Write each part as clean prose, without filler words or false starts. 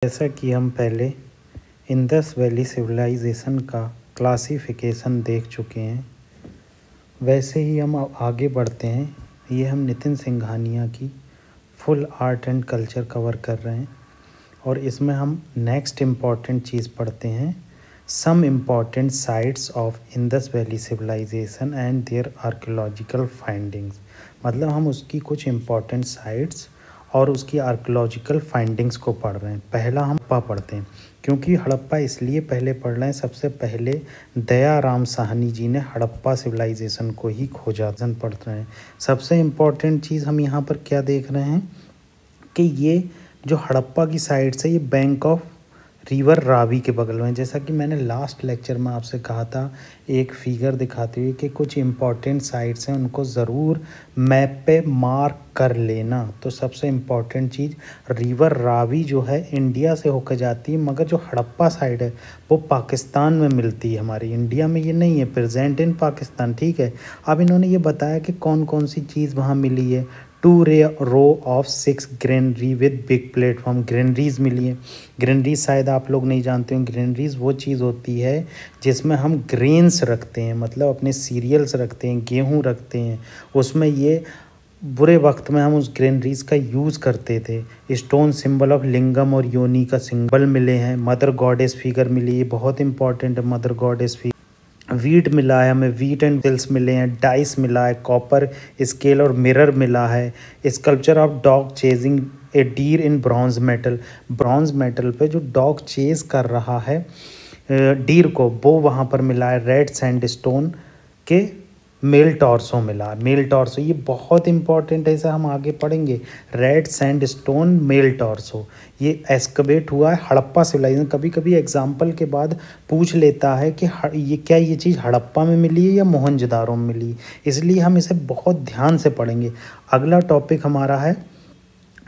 जैसा कि हम पहले इंडस वैली सिविलाइजेशन का क्लासिफिकेशन देख चुके हैं, वैसे ही हम अब आगे बढ़ते हैं। ये हम नितिन सिंघानिया की full art and culture cover कर रहे हैं और इसमें हम नेक्स्ट इम्पॉर्टेंट चीज़ पढ़ते हैं, some important sites of Indus valley civilization and their archaeological findings. मतलब हम उसकी कुछ इम्पॉर्टेंट साइट्स और उसकी आर्कियोलॉजिकल फाइंडिंग्स को पढ़ रहे हैं। पहला हम हड़प्पा पढ़ते हैं, क्योंकि हड़प्पा इसलिए पहले पढ़ रहे हैं, सबसे पहले दयाराम साहनी जी ने हड़प्पा सिविलाइजेशन को ही खोजा। पढ़ रहे हैं। सबसे इम्पॉर्टेंट चीज़ हम यहाँ पर क्या देख रहे हैं कि ये जो हड़प्पा की साइड से, ये बैंक ऑफ रिवर रावी के बगल में, जैसा कि मैंने लास्ट लेक्चर में आपसे कहा था, एक फिगर दिखाते हुए कि कुछ इम्पॉर्टेंट साइट्स हैं, उनको ज़रूर मैप पे मार्क कर लेना। तो सबसे इम्पॉर्टेंट चीज़, रिवर रावी जो है इंडिया से होकर जाती है, मगर जो हड़प्पा साइड है वो पाकिस्तान में मिलती है। हमारी इंडिया में ये नहीं है, प्रेजेंट इन पाकिस्तान। ठीक है। अब इन्होंने ये बताया कि कौन कौन सी चीज़ वहाँ मिली है। 2 row of 6 granary with big platform, granaries मिली है। ग्रेनरीज शायद आप लोग नहीं जानते हो। ग्रेनरीज वो चीज़ होती है जिसमें हम ग्रेन्स रखते हैं, मतलब अपने सीरियल्स रखते हैं, गेहूँ रखते हैं। उसमें ये बुरे वक्त में हम उस ग्रेनरीज का यूज़ करते थे। स्टोन सिंबल ऑफ लिंगम और योनी का सिंबल मिले हैं। मदर गॉडेस फिगर मिली है, बहुत इंपॉर्टेंट है मदर गॉडेस फिगर। वीट मिला है हमें, वीट एंड टिल्स मिले हैं। डाइस मिला है, कॉपर स्केल और मिरर मिला है। Sculpture of dog chasing A deer in bronze metal, bronze metal पे जो डॉग चेज कर रहा है डीर को, वो वहाँ पर मिला है। रेड सैंडस्टोन के मेल टॉर्सो मिला, मेल टॉर्सो, ये बहुत इंपॉर्टेंट है, इसे हम आगे पढ़ेंगे। रेड सैंडस्टोन मेल टॉर्सो, ये एस्कवेट हुआ है हड़प्पा सिविलाइजेशन। कभी कभी एग्जाम्पल के बाद पूछ लेता है कि ये क्या, ये चीज़ हड़प्पा में मिली है या मोहनजोदारो में मिली, इसलिए हम इसे बहुत ध्यान से पढ़ेंगे। अगला टॉपिक हमारा है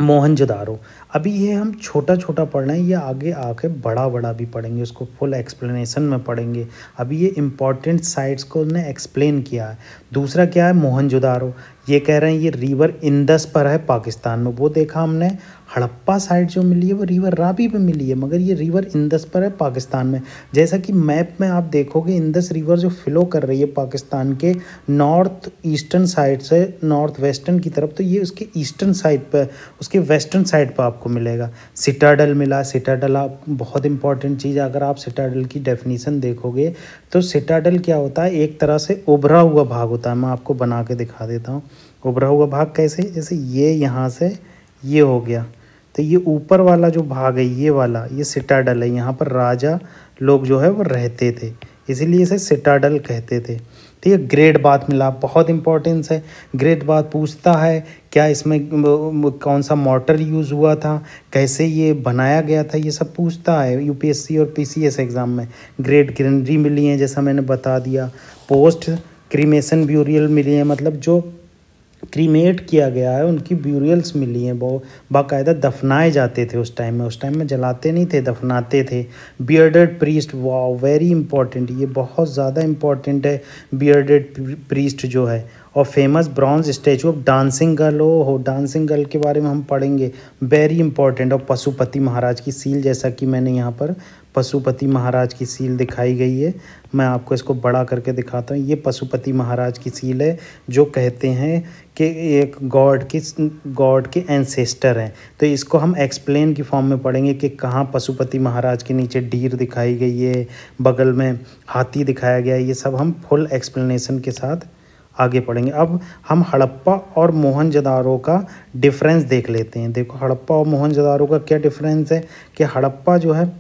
मोहनजोदारो। अभी ये हम छोटा छोटा पढ़ रहे हैं, ये आगे आके बड़ा बड़ा भी पढ़ेंगे, उसको फुल एक्सप्लेनेशन में पढ़ेंगे। अभी ये इम्पॉर्टेंट साइट्स को उन्हें एक्सप्लेन किया है। दूसरा क्या है, मोहनजोदारो, ये कह रहे हैं ये रिवर इंदस पर है पाकिस्तान में। वो देखा हमने, हड़प्पा साइड जो मिली है वो रिवर रावी पे मिली है, मगर ये रिवर इंदस पर है पाकिस्तान में। जैसा कि मैप में आप देखोगे, इंदस रिवर जो फ्लो कर रही है पाकिस्तान के नॉर्थ ईस्टर्न साइड से नॉर्थ वेस्टर्न की तरफ, तो ये उसके ईस्टर्न साइड पर, उसके वेस्टर्न साइड पर आपको मिलेगा। सिटाडल मिला, सिटाडल आप बहुत इंपॉर्टेंट चीज़ है। अगर आप सिटाडल की डेफिनेशन देखोगे तो सिटाडल क्या होता है, एक तरह से उभरा हुआ भाग होता है। मैं आपको बना के दिखा देता हूँ। उभरा हुआ भाग कैसे, जैसे ये यहाँ से ये हो गया, तो ये ऊपर वाला जो भाग है ये वाला, ये सिटाडल है। यहाँ पर राजा लोग जो है वो रहते थे, इसीलिए इसे सिटाडल कहते थे। ठीक है। ग्रेट बाथ मिला, बहुत इंपॉर्टेंस है। ग्रेट बाथ पूछता है क्या इसमें कौन सा मॉर्टर यूज़ हुआ था, कैसे ये बनाया गया था, ये सब पूछता है यूपीएससी और पीसीएस एग्ज़ाम में। ग्रेट ग्रेनरी मिली हैं, जैसा मैंने बता दिया। पोस्ट क्रीमेशन ब्यूरियल मिली हैं, मतलब जो क्रीमेट किया गया है उनकी ब्यूरियल्स मिली हैं, वो बाकायदा दफनाए जाते थे उस टाइम में जलाते नहीं थे, दफनाते थे। Bearded priest, wow very important, ये बहुत ज़्यादा इंपॉर्टेंट है बियर्डेड प्रीस्ट जो है। और famous bronze statue of dancing girl, हो डांसिंग गर्ल के बारे में हम पढ़ेंगे, वेरी इंपॉर्टेंट। और पशुपति महाराज की सील, जैसा कि मैंने यहाँ पर पशुपति महाराज की सील दिखाई गई है, मैं आपको इसको बड़ा करके दिखाता हूँ। ये पशुपति महाराज की सील है, जो कहते हैं कि एक गॉड के एंसेस्टर हैं। तो इसको हम एक्सप्लेन की फॉर्म में पढ़ेंगे कि कहाँ पशुपति महाराज के नीचे डीर दिखाई गई है, बगल में हाथी दिखाया गया है, ये सब हम फुल एक्सप्लेनेशन के साथ आगे पढ़ेंगे। अब हम हड़प्पा और मोहनजोदारो का डिफरेंस देख लेते हैं। देखो हड़प्पा और मोहनजोदारो का क्या डिफरेंस है कि हड़प्पा जो है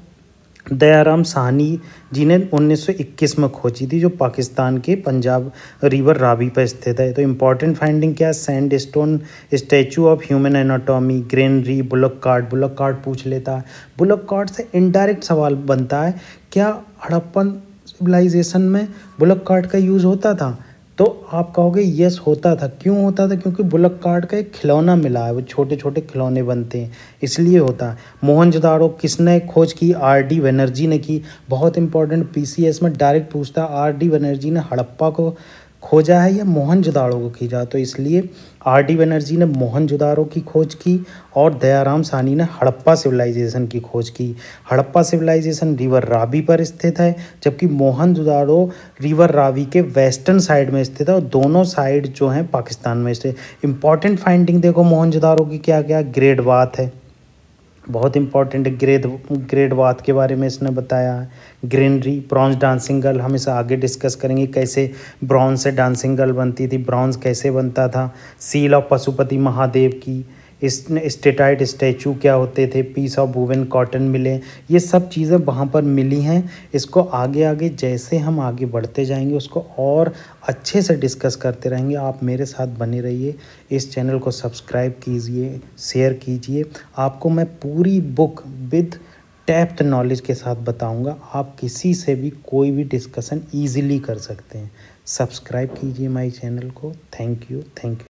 दयाराम साहनी जी ने 1921 में खोजी थी, जो पाकिस्तान के पंजाब रिवर रावी पर स्थित है। तो इम्पॉर्टेंट फाइंडिंग क्या है, sand stone statue of human anatomy, granary, bullock cart. Bullock cart पूछ लेता है। बुलक कार्ट से इनडायरेक्ट सवाल बनता है, क्या हड़प्पन सिविलाइजेशन में बुलक कार्ट का यूज़ होता था? तो आप कहोगे यस होता था। क्यों होता था? क्योंकि बुलक कार्ट का एक खिलौना मिला है, वो छोटे छोटे खिलौने बनते हैं, इसलिए होता है। मोहनजोदारो किसने खोज की? आर.डी. बनर्जी ने की। बहुत इंपॉर्टेंट, पीसीएस में डायरेक्ट पूछता है, आर.डी. बनर्जी ने हड़प्पा को खोजा है या मोहनजोदाड़ो को खींचा। तो इसलिए आर.डी. बनर्जी ने मोहनजोदाड़ो की खोज की और दयाराम साहनी ने हड़प्पा सिविलाइजेशन की खोज की। हड़प्पा सिविलाइजेशन रिवर रावी पर स्थित है, जबकि मोहनजोदाड़ो रिवर रावी के वेस्टर्न साइड में स्थित है और दोनों साइड जो हैं पाकिस्तान में स्थित। इंपॉर्टेंट फाइंडिंग देखो मोहनजोदाड़ो की क्या क्या, ग्रेट बाथ है, बहुत इंपॉर्टेंट है। ग्रेट बाथ के बारे में इसने बताया है। ग्रीनरी, ब्रॉन्ज डांसिंग गर्ल, हम इसे आगे डिस्कस करेंगे कैसे ब्रॉन्ज से डांसिंग गर्ल बनती थी, ब्रॉन्ज कैसे बनता था। सील ऑफ पशुपति महादेव की, इस स्टेटाइट स्टैचू क्या होते थे, पीस ऑफ वुवन कॉटन मिले, ये सब चीज़ें वहाँ पर मिली हैं। इसको आगे आगे जैसे हम आगे बढ़ते जाएंगे उसको और अच्छे से डिस्कस करते रहेंगे। आप मेरे साथ बने रहिए, इस चैनल को सब्सक्राइब कीजिए, शेयर कीजिए। आपको मैं पूरी बुक विद डेप्थ नॉलेज के साथ बताऊंगा। आप किसी से भी कोई भी डिस्कशन ईजिली कर सकते हैं। सब्सक्राइब कीजिए माय चैनल को। Thank you.